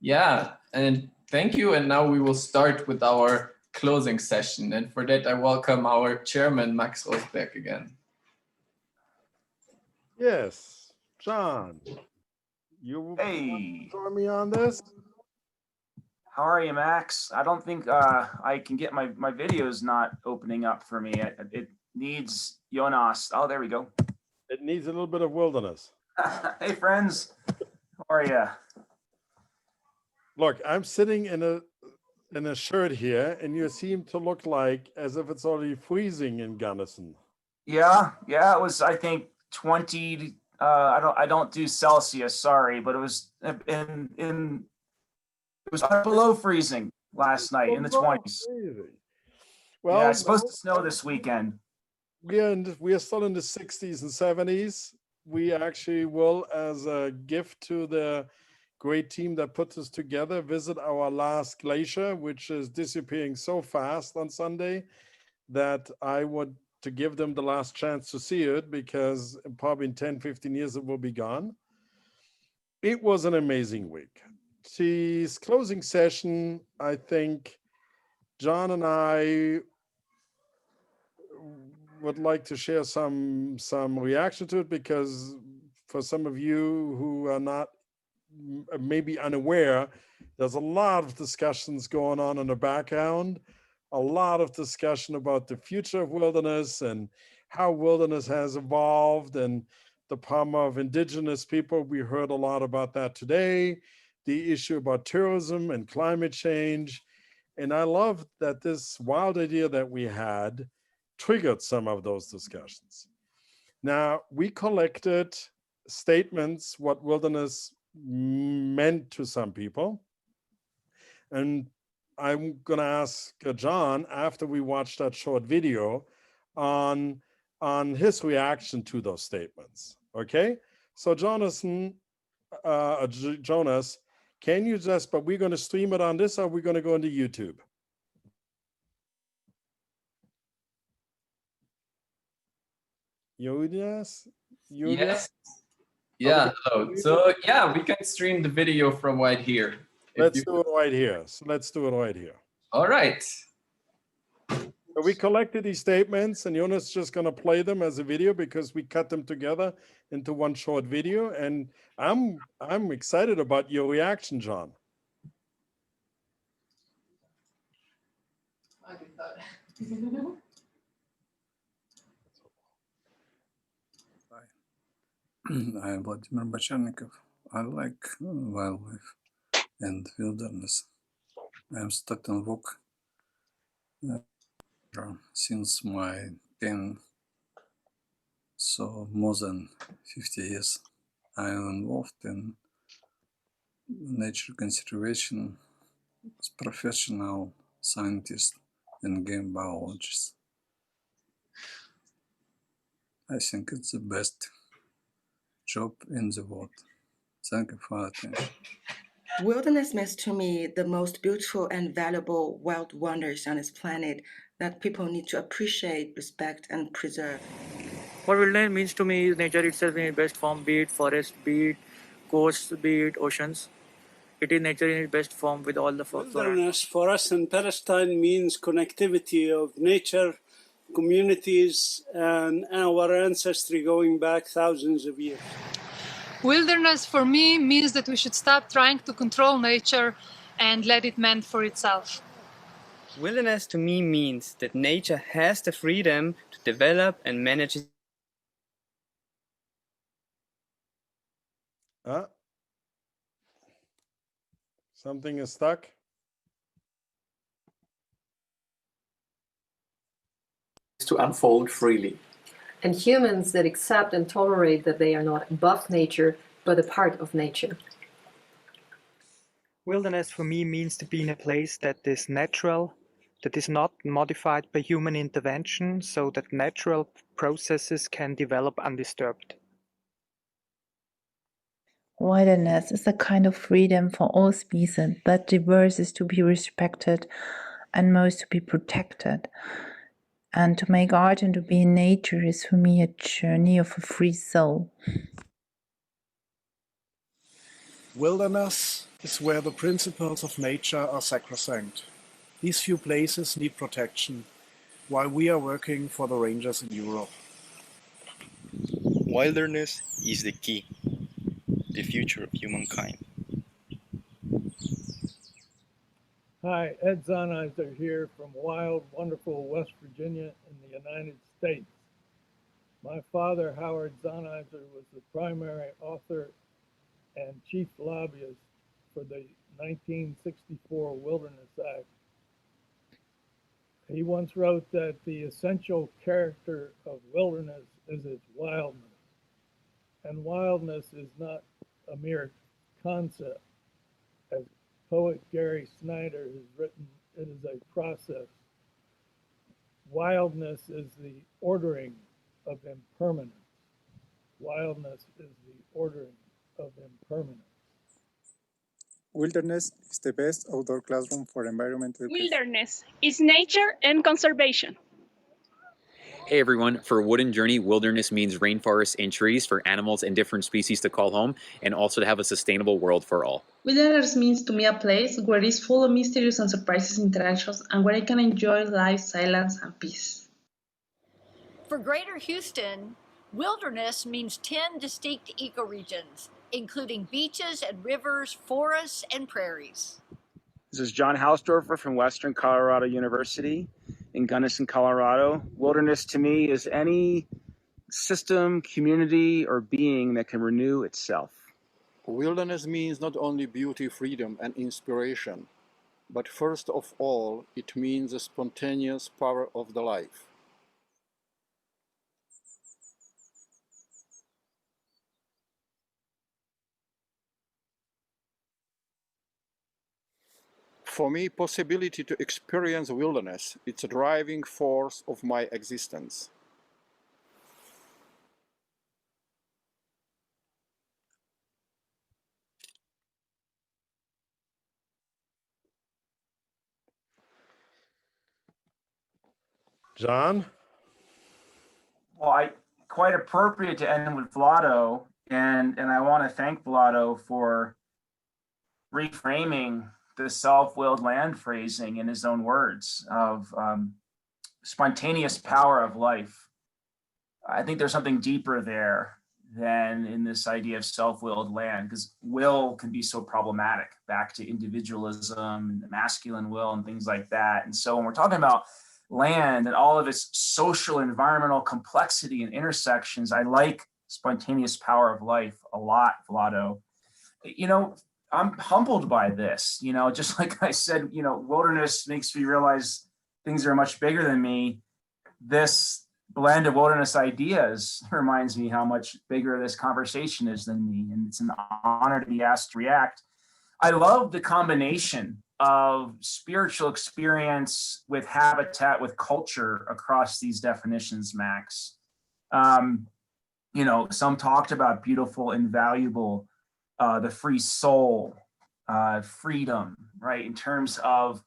Yeah, and thank you. And now we will start with our closing session. And for that, I welcome our chairman, Max Rossberg, again. Yes, John, you join me on this? How are you, Max? I don't think I can get my videos not opening up for me. It needs Jonas. Oh, there we go. It needs a little bit of wilderness. Hey, friends. How are you? Look, I'm sitting in a shirt here, and you seem to look like as if it's already freezing in Gunnison. Yeah. It was, I think, 20. I don't do Celsius. Sorry, but it was it was below freezing last night in the 20s. Well, yeah, it's supposed to snow this weekend. We are still in the 60s and 70s. We actually will, as a gift to the great team that put this together, visit our last glacier, which is disappearing so fast on Sunday that I want to give them the last chance to see it, because probably in 10, 15 years it will be gone. It was an amazing week. This closing session, I think John and I would like to share some reaction to it, because for some of you who are not maybe unaware, there's a lot of discussions going on in the background, a lot of discussion about the future of wilderness and how wilderness has evolved and the problem of indigenous people. We heard a lot about that today, the issue about tourism and climate change. And I love that this wild idea that we had triggered some of those discussions. Now, we collected statements, what wilderness meant to some people. And I'm going to ask John, after we watch that short video, on his reaction to those statements. Okay? So Jonas, can you just, but we're going to stream it on this, or we're going to go into YouTube? Julius? Yes. Yeah, hello. So yeah, we can stream the video from right here. Let's do it right here. So let's do it right here. All right. So we collected these statements, and Jonas is just going to play them as a video because we cut them together into one short video. And I'm excited about your reaction, John. I'm Vladimir Bacharnikov. I like wildlife and wilderness. I'm Stockton Walk since my 10, so more than 50 years. I am involved in nature conservation as professional scientist and game biologist. I think it's the best job in the world. Thank you for attention. Wilderness means to me the most beautiful and valuable wild wonders on this planet that people need to appreciate, respect, and preserve. What wilderness means to me is nature itself in its best form, be it forest, be it coasts, be it oceans. It is nature in its best form with all the wilderness for us in Palestine means connectivity of nature, communities, and our ancestry going back thousands of years. Wilderness for me means that we should stop trying to control nature and let it mend for itself. Wilderness to me means that nature has the freedom to develop and manage its Something is stuck. To unfold freely. And humans that accept and tolerate that they are not above nature, but a part of nature. Wilderness for me means to be in a place that is natural, that is not modified by human intervention, so that natural processes can develop undisturbed. Wilderness is a kind of freedom for all species, that diverse is to be respected and most to be protected. And to make art and to be in nature is for me a journey of a free soul. Wilderness is where the principles of nature are sacrosanct. These few places need protection, while we are working for the rangers in Europe. Wilderness is the key, the future of humankind. Hi, Ed Zahniser here from wild, wonderful West Virginia in the United States. My father, Howard Zahniser, was the primary author and chief lobbyist for the 1964 Wilderness Act. He once wrote that the essential character of wilderness is its wildness. And wildness is not a mere concept. As poet Gary Snyder has written, it is a process. Wildness is the ordering of impermanence. Wildness is the ordering of impermanence. Wilderness is the best outdoor classroom for environmental. Wilderness is nature and conservation. Hey everyone, for Wooden Journey, wilderness means rainforests and trees for animals and different species to call home, and also to have a sustainable world for all. Wilderness means to me a place where it's full of mysterious and surprises interactions and where I can enjoy life's silence and peace. For Greater Houston, wilderness means 10 distinct ecoregions, including beaches and rivers, forests, and prairies. This is John Hausdoerffer from Western Colorado University in Gunnison, Colorado. Wilderness to me is any system, community, or being that can renew itself. Wilderness means not only beauty, freedom, and inspiration, but first of all, it means the spontaneous power of the life. For me, possibility to experience wilderness, it's a driving force of my existence. John? Well, quite appropriate to end with Vlado, and I want to thank Vlado for reframing the self-willed land phrasing in his own words of spontaneous power of life. I think there's something deeper there than in this idea of self-willed land, because will can be so problematic, back to individualism and the masculine will and things like that. And so when we're talking about land and all of its social environmental complexity and intersections, I like spontaneous power of life a lot, Vlado. You know, I'm humbled by this, you know, just like I said, you know, wilderness makes me realize things are much bigger than me. This blend of wilderness ideas reminds me how much bigger this conversation is than me. And it's an honor to be asked to react. I love the combination of spiritual experience with habitat, with culture across these definitions, Max. You know, some talked about beautiful, invaluable, the free soul, freedom, right? In terms of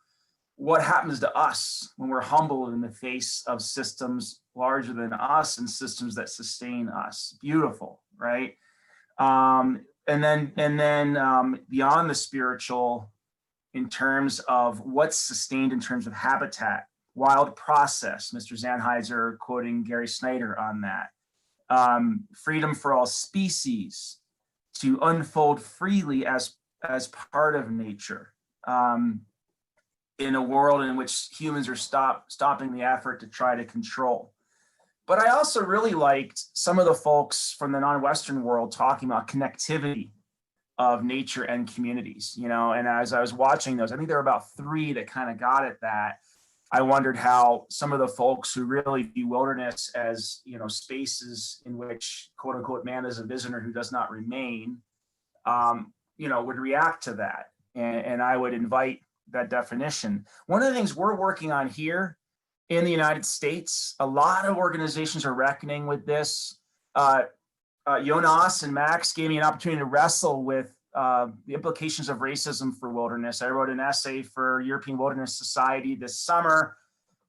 what happens to us when we're humbled in the face of systems larger than us and systems that sustain us. Beautiful, right? And then beyond the spiritual, in terms of what's sustained in terms of habitat, wild process, Mr. Zahniser quoting Gary Snyder on that. Freedom for all species to unfold freely as part of nature, in a world in which humans are stopping the effort to try to control. But I also really liked some of the folks from the non-Western world talking about connectivity of nature and communities, you know, and as I was watching those, I think there were about 3 that kind of got at that. I wondered how some of the folks who really view wilderness as, you know, spaces in which, quote unquote, man is a visitor who does not remain, you know, would react to that. And I would invite that definition. One of the things we're working on here in the United States, a lot of organizations are reckoning with this. Jonas and Max gave me an opportunity to wrestle with the implications of racism for wilderness. I wrote an essay for European Wilderness Society this summer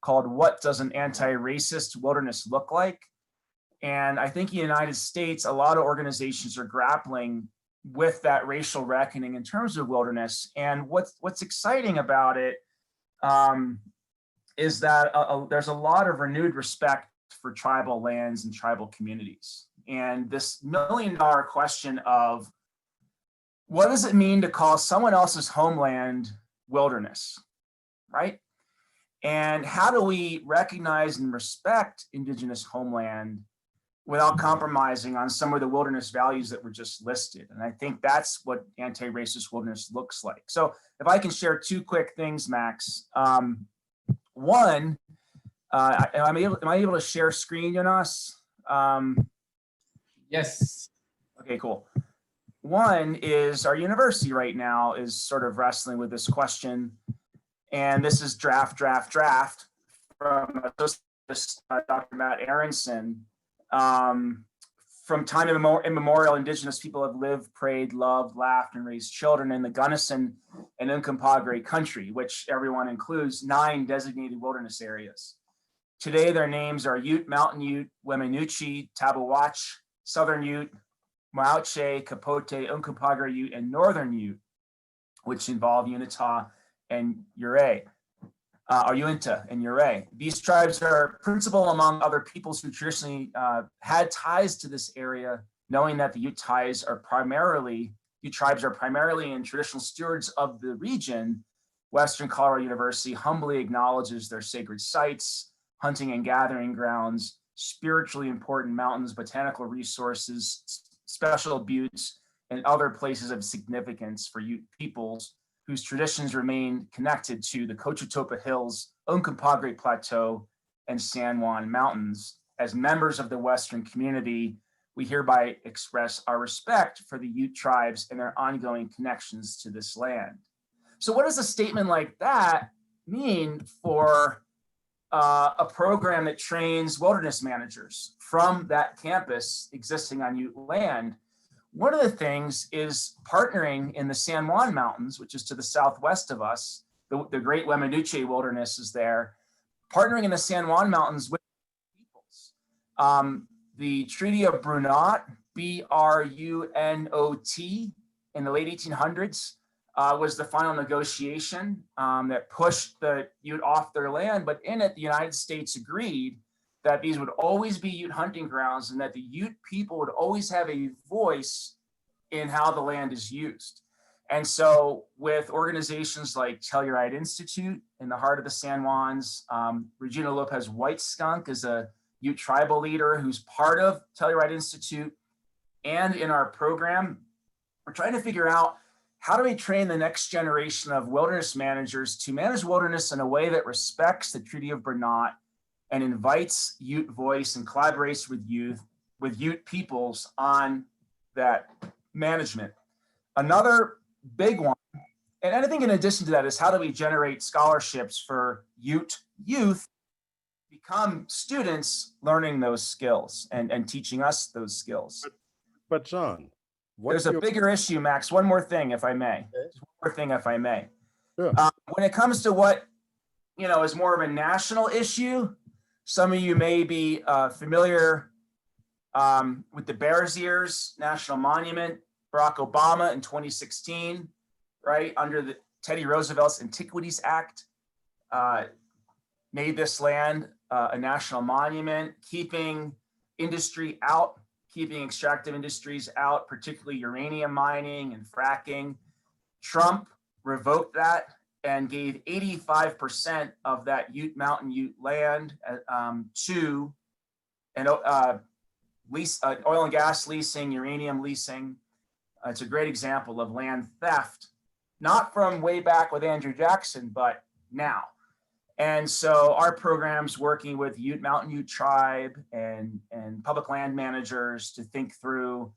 called "What Does an Anti-Racist Wilderness Look Like?" And I think in the United States, a lot of organizations are grappling with that racial reckoning in terms of wilderness. And what's exciting about it is that there's a lot of renewed respect for tribal lands and tribal communities. And this million-dollar question of what does it mean to call someone else's homeland wilderness, right? And how do we recognize and respect Indigenous homeland without compromising on some of the wilderness values that were just listed? And I think that's what anti-racist wilderness looks like. So if I can share two quick things, Max. One, am I able to share screen, Jonas? Yes. Okay, cool. One is our university right now is sort of wrestling with this question. And this is draft from Dr. Matt Aronson. From time immemorial, Indigenous people have lived, prayed, loved, laughed, and raised children in the Gunnison and Uncompahgre country, which everyone includes 9 designated wilderness areas. Today, their names are Ute, Mountain Ute, Weminuche, Tabawatch, Southern Ute, Mauche, Capote, Uncompahgre Ute, and Northern Ute, which involve Unita and Ure, or Uinta and Ure. These tribes are principal among other peoples who traditionally had ties to this area, knowing that the Ute tribes are primarily and traditional stewards of the region. Western Colorado University humbly acknowledges their sacred sites, hunting and gathering grounds, spiritually important mountains, botanical resources, special buttes, and other places of significance for Ute peoples whose traditions remain connected to the Cochetopa Hills, Uncompahgre Plateau, and San Juan Mountains. As members of the Western community, we hereby express our respect for the Ute tribes and their ongoing connections to this land. So what does a statement like that mean for a program that trains wilderness managers from that campus existing on Ute land? One of the things is partnering in the San Juan Mountains, which is to the southwest of us. The great Weminuche wilderness is there. Partnering in the San Juan Mountains with peoples. The Treaty of Brunot, B-R-U-N-O-T, in the late 1800s was the final negotiation that pushed the Ute off their land. But in it, the United States agreed that these would always be Ute hunting grounds and that the Ute people would always have a voice in how the land is used. And so with organizations like Telluride Institute in the heart of the San Juans, Regina Lopez White Skunk is a Ute tribal leader who's part of Telluride Institute. And in our program, we're trying to figure out how do we train the next generation of wilderness managers to manage wilderness in a way that respects the Treaty of Brunot and invites Ute voice and collaborates with Ute peoples on that management. Another big one, and I think in addition to that, is how do we generate scholarships for Ute youth to become students learning those skills and teaching us those skills. But John, there's a bigger issue, Max. One more thing, if I may. Just one more thing, if I may. Sure. When it comes to what is more of a national issue, some of you may be familiar with the Bears Ears National Monument. Barack Obama in 2016, right, under the Teddy Roosevelt's Antiquities Act, made this land a national monument, keeping industry out, keeping extractive industries out, particularly uranium mining and fracking. Trump revoked that and gave 85% of that Mountain Ute land to oil and gas leasing, uranium leasing. It's a great example of land theft, not from way back with Andrew Jackson, but now. And so our program's working with Mountain Ute tribe and public land managers to think through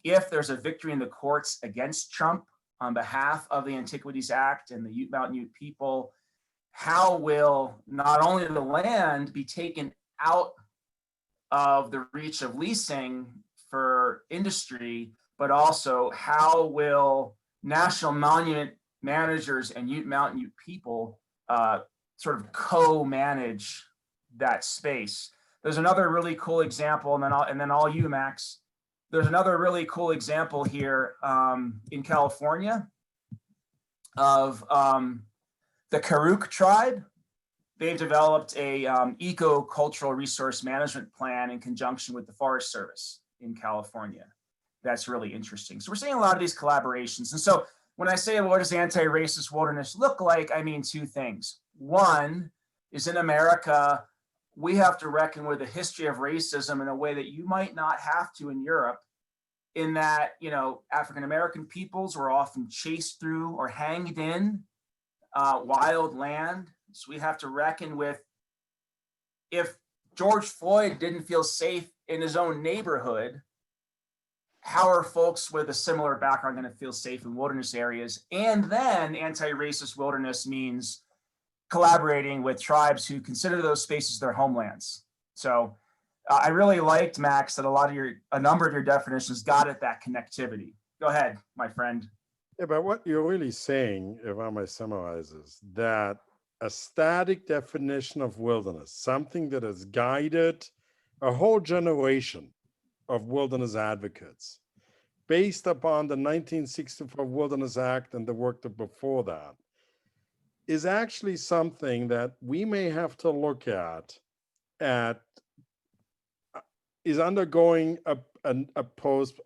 if there's a victory in the courts against Trump on behalf of the Antiquities Act and the Mountain Ute people, how will not only the land be taken out of the reach of leasing for industry, but also how will national monument managers and Mountain Ute people sort of co-manage that space. There's another really cool example, and then all you, Max. There's another really cool example here in California of the Karuk tribe. They've developed a eco-cultural resource management plan in conjunction with the Forest Service in California. That's really interesting. So we're seeing a lot of these collaborations. And so when I say, what does anti-racist wilderness look like? I mean two things. One is, in America, we have to reckon with a history of racism in a way that you might not have to in Europe, in that, you know, African-American peoples were often chased through or hanged in wild land. So we have to reckon with, if George Floyd didn't feel safe in his own neighborhood, how are folks with a similar background going to feel safe in wilderness areas? And then anti-racist wilderness means collaborating with tribes who consider those spaces their homelands. So I really liked, Max, that a number of your definitions got at that connectivity. Go ahead, my friend. Yeah, but what you're really saying, if I may summarize, is that a static definition of wilderness, something that has guided a whole generation of wilderness advocates, based upon the 1964 Wilderness Act and the work that before that, is actually something that we may have to look at is undergoing a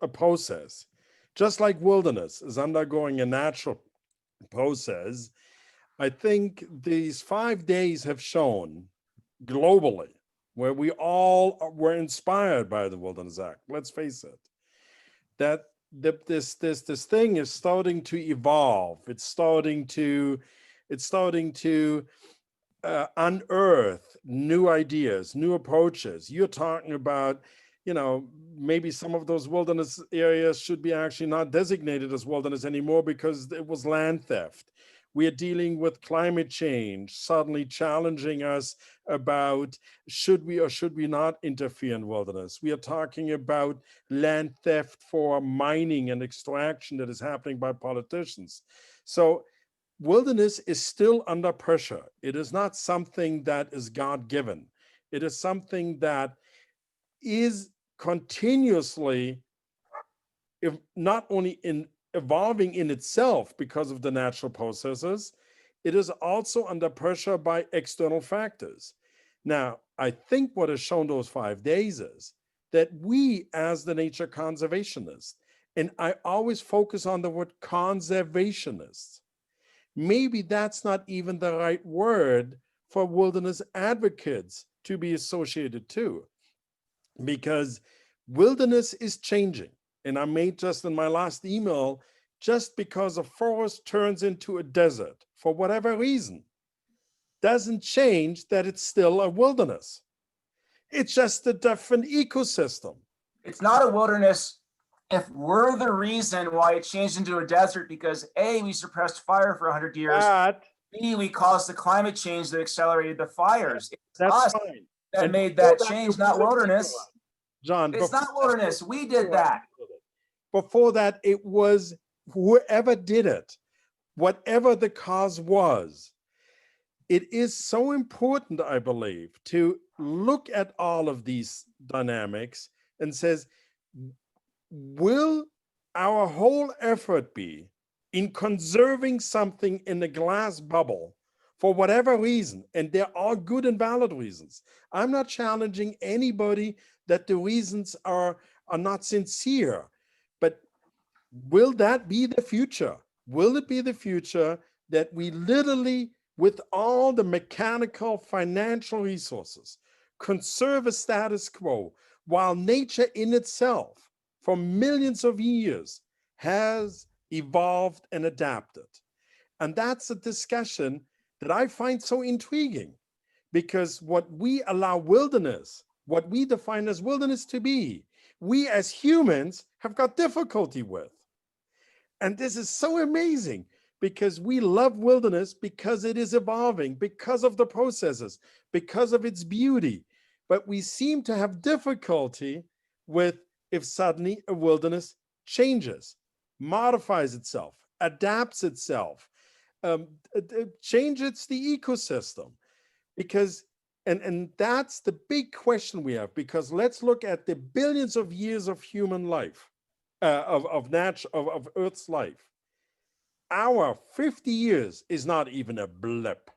process, just like wilderness is undergoing a natural process. I think these 5 days have shown globally, where we all were inspired by the Wilderness Act, let's face it, that this thing is starting to evolve. It's starting to unearth new ideas, new approaches. You're talking about, you know, maybe some of those wilderness areas should be actually not designated as wilderness anymore because it was land theft. We are dealing with climate change, suddenly challenging us about should we or should we not interfere in wilderness. We are talking about land theft for mining and extraction that is happening by politicians. So wilderness is still under pressure. It is not something that is God-given. It is something that is continuously, if not only evolving in itself because of the natural processes, it is also under pressure by external factors. Now, I think what has shown those 5 days is that we, as the nature conservationists, and I always focus on the word conservationists, maybe that's not even the right word for wilderness advocates to be associated to, because wilderness is changing. And I made just in my last email, just because a forest turns into a desert for whatever reason, doesn't change that it's still a wilderness. It's just a different ecosystem. It's not a wilderness if we're the reason why it changed into a desert, because A, we suppressed fire for 100 years, B, we caused the climate change that accelerated the fires. It's us that made that change, not wilderness. John, it's not wilderness. We did that. Before that, it was whoever did it, whatever the cause was. It is so important, I believe, to look at all of these dynamics and says, will our whole effort be in conserving something in a glass bubble for whatever reason? And there are good and valid reasons. I'm not challenging anybody that the reasons are not sincere, but will that be the future? Will it be the future that we literally, with all the mechanical financial resources, conserve a status quo while nature in itself for millions of years has evolved and adapted? And that's a discussion that I find so intriguing, because what we allow wilderness, what we define as wilderness to be, we as humans have got difficulty with. And this is so amazing, because we love wilderness because it is evolving, because of the processes, because of its beauty. But we seem to have difficulty with if suddenly a wilderness changes, modifies itself, adapts itself, changes the ecosystem. Because And that's the big question we have, because let's look at the billions of years of human life, of Earth's life. Our 50 years is not even a blip.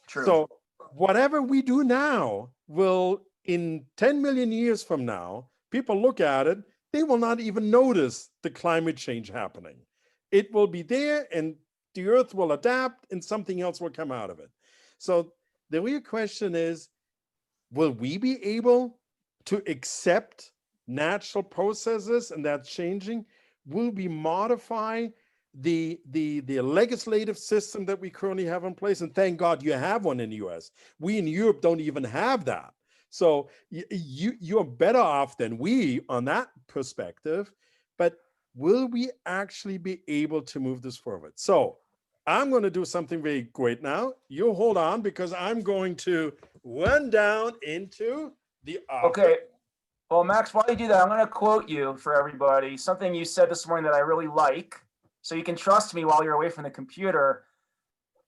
True. So whatever we do now will, in 10 million years from now, people look at it, they will not even notice the climate change happening. It will be there and the Earth will adapt and something else will come out of it. So the real question is, will we be able to accept natural processes and that changing? Will we modify the legislative system that we currently have in place? And thank God you have one in the US. We in Europe don't even have that. So you're better off than we on that perspective, but will we actually be able to move this forward? So I'm going to do something very great now. You hold on, because I'm going to run down into the office. Okay. Well, Max, while you do that, I'm going to quote you for everybody, something you said this morning that I really like, so you can trust me while you're away from the computer.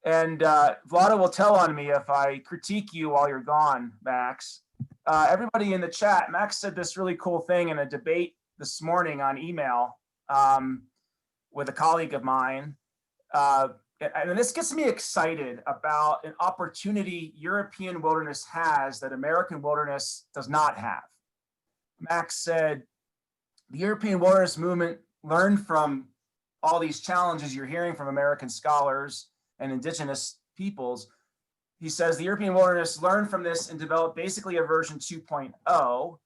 And Vlada will tell on me if I critique you while you're gone, Max. Everybody in the chat, Max said this really cool thing in a debate this morning on email with a colleague of mine. And this gets me excited about an opportunity European wilderness has that American wilderness does not have. Max said, the European wilderness movement learned from all these challenges you're hearing from American scholars and indigenous peoples. He says the European wilderness learned from this and developed basically a version 2.0.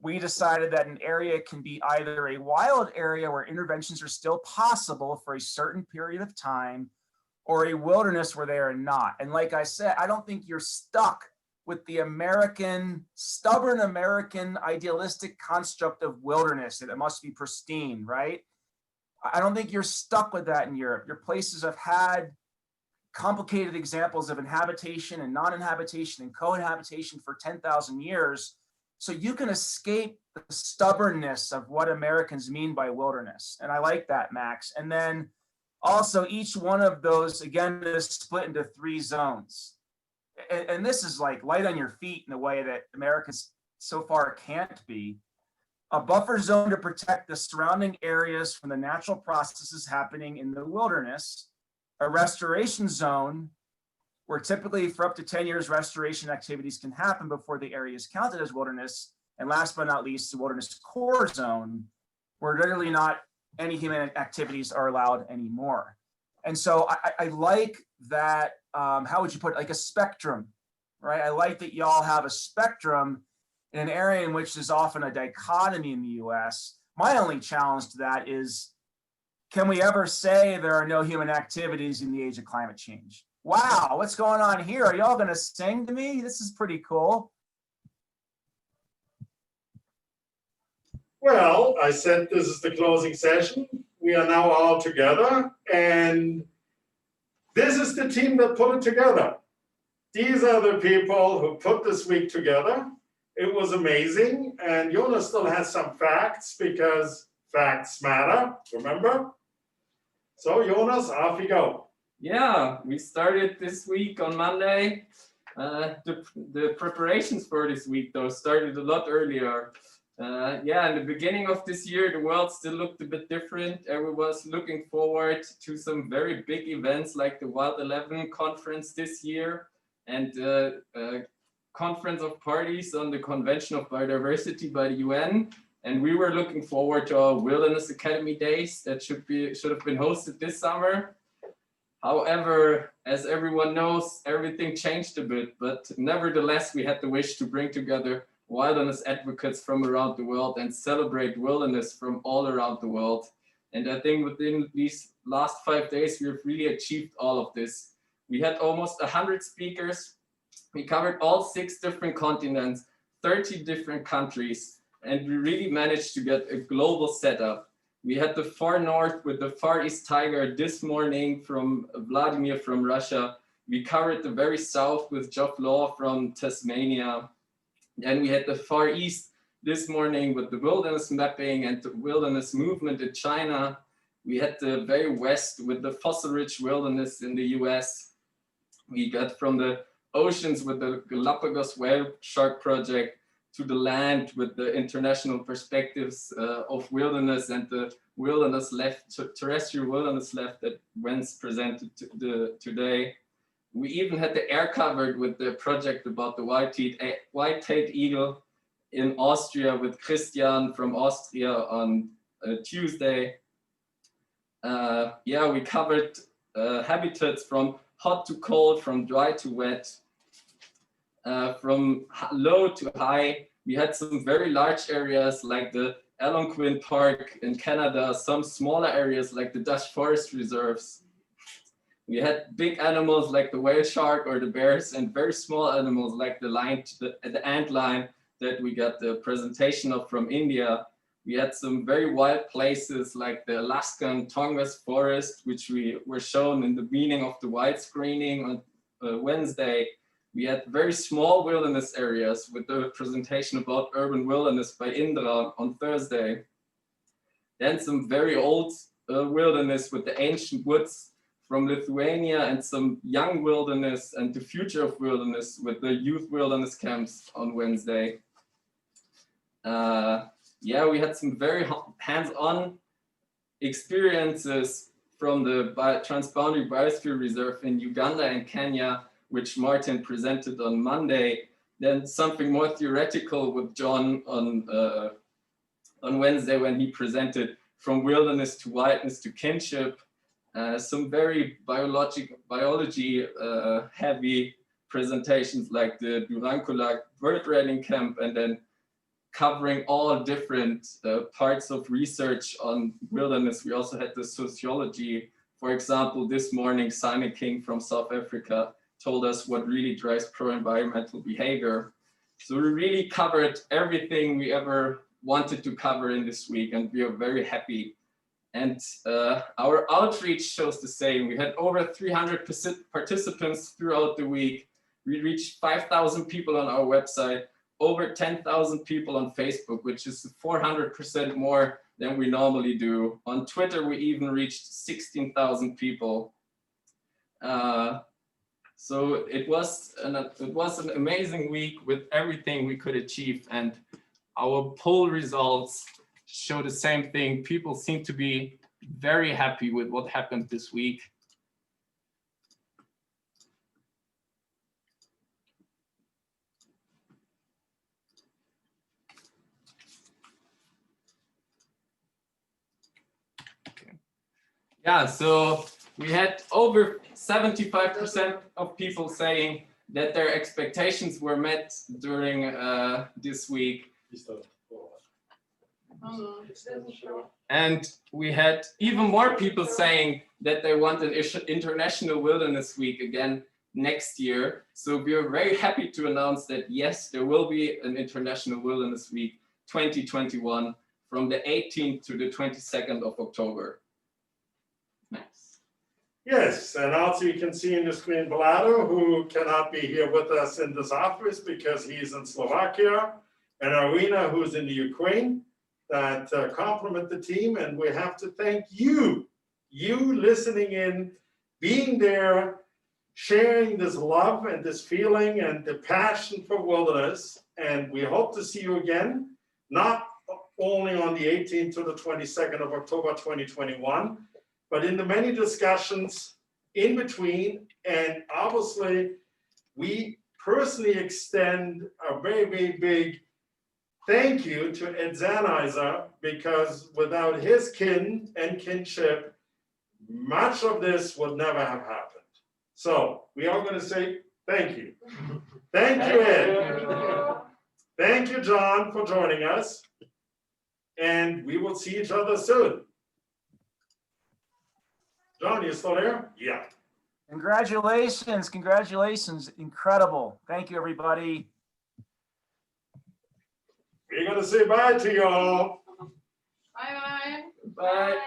We decided that an area can be either a wild area where interventions are still possible for a certain period of time, or a wilderness where they are not. And like I said, I don't think you're stuck with the stubborn American idealistic construct of wilderness, that it must be pristine, right? I don't think you're stuck with that in Europe. Your places have had complicated examples of inhabitation and non-inhabitation and cohabitation for 10,000 years. So you can escape the stubbornness of what Americans mean by wilderness. And I like that, Max. And then also each one of those, again, is split into 3 zones. And this is like light on your feet in a way that Americans so far can't be. A buffer zone to protect the surrounding areas from the natural processes happening in the wilderness. A restoration zone where typically for up to 10 years, restoration activities can happen before the area is counted as wilderness. And last but not least, the wilderness core zone, where literally not any human activities are allowed anymore. And so I like that, how would you put it, like a spectrum, right? I like that y'all have a spectrum in an area in which there's often a dichotomy in the US. My only challenge to that is, can we ever say there are no human activities in the age of climate change? Wow, what's going on here? Are y'all gonna sing to me? This is pretty cool. Well, I said this is the closing session. We are now all together, and this is the team that put it together. These are the people who put this week together. It was amazing, and Jonas still has some facts, because facts matter, remember? So Jonas, off you go. Yeah, we started this week on Monday. The preparations for this week, though, started a lot earlier. Yeah, in the beginning of this year, the world still looked a bit different. Everyone's looking forward to some very big events like the Wild 11 conference this year, and conference of parties on the Convention of Biodiversity by the UN. And we were looking forward to our Wilderness Academy days that should have been hosted this summer. However, as everyone knows, everything changed a bit, but nevertheless, we had the wish to bring together wilderness advocates from around the world and celebrate wilderness from all around the world. And I think within these last 5 days, we have really achieved all of this. We had almost 100 speakers. We covered all 6 different continents, 30 different countries, and we really managed to get a global setup. We had the far north with the Far East Tiger this morning from Vladimir from Russia. We covered the very south with Geoff Law from Tasmania. And we had the Far East this morning with the wilderness mapping and the wilderness movement in China. We had the very west with the fossil-rich wilderness in the US. We got from the oceans with the Galapagos Whale Shark Project, to the land with the international perspectives of wilderness and the wilderness left, terrestrial wilderness left that Wen's presented today. We even had the air covered with the project about the white-tailed eagle in Austria with Christian from Austria on Tuesday. Yeah, we covered habitats from hot to cold, from dry to wet, from low to high. We had some very large areas like the Algonquin Park in Canada, some smaller areas like the Dutch Forest Reserves. We had big animals like the whale shark or the bears, and very small animals like the antlion that we got the presentation of from India. We had some very wild places like the Alaskan Tongass Forest, which we were shown in the beginning of the wild screening on Wednesday. We had very small wilderness areas with the presentation about urban wilderness by Indra on Thursday. Then some very old wilderness with the ancient woods from Lithuania, and some young wilderness and the future of wilderness with the youth wilderness camps on Wednesday. Yeah, we had some very hands-on experiences from the Transboundary Biosphere Reserve in Uganda and Kenya, which Martin presented on Monday. Then something more theoretical with John on Wednesday when he presented from wilderness to wildness to kinship. Some very biology heavy presentations like the Durankula bird raiding camp, and then covering all different parts of research on wilderness. We also had the sociology. For example, this morning, Simon King from South Africa told us what really drives pro-environmental behavior. So we really covered everything we ever wanted to cover in this week, and we are very happy. And our outreach shows the same. We had over 300 participants throughout the week. We reached 5,000 people on our website, over 10,000 people on Facebook, which is 400% more than we normally do. On Twitter, we even reached 16,000 people. So it was an amazing week with everything we could achieve, and our poll results show the same thing. People seem to be very happy with what happened this week. Okay. Yeah, so we had over 75% of people saying that their expectations were met during this week. And we had even more people saying that they want an International Wilderness Week again next year. So we are very happy to announce that yes, there will be an International Wilderness Week 2021 from the 18th to the 22nd of October. Nice. Yes, and also you can see in the screen Vlado, who cannot be here with us in this office because he's in Slovakia, and Arina, who's in the Ukraine, that compliment the team. And we have to thank you listening in, being there, sharing this love and this feeling and the passion for wilderness. And we hope to see you again, not only on the 18th to the 22nd of October 2021, but in the many discussions in between. And obviously, we personally extend a very, very big thank you to Ed Zanizer, because without his kin and kinship, much of this would never have happened. So we are going to say thank you. Thank you, Ed. Thank you, John, for joining us. And we will see each other soon. John, you still there? Yeah. Congratulations, congratulations. Incredible. Thank you, everybody. We're going to say bye to y'all. Bye-bye. Bye.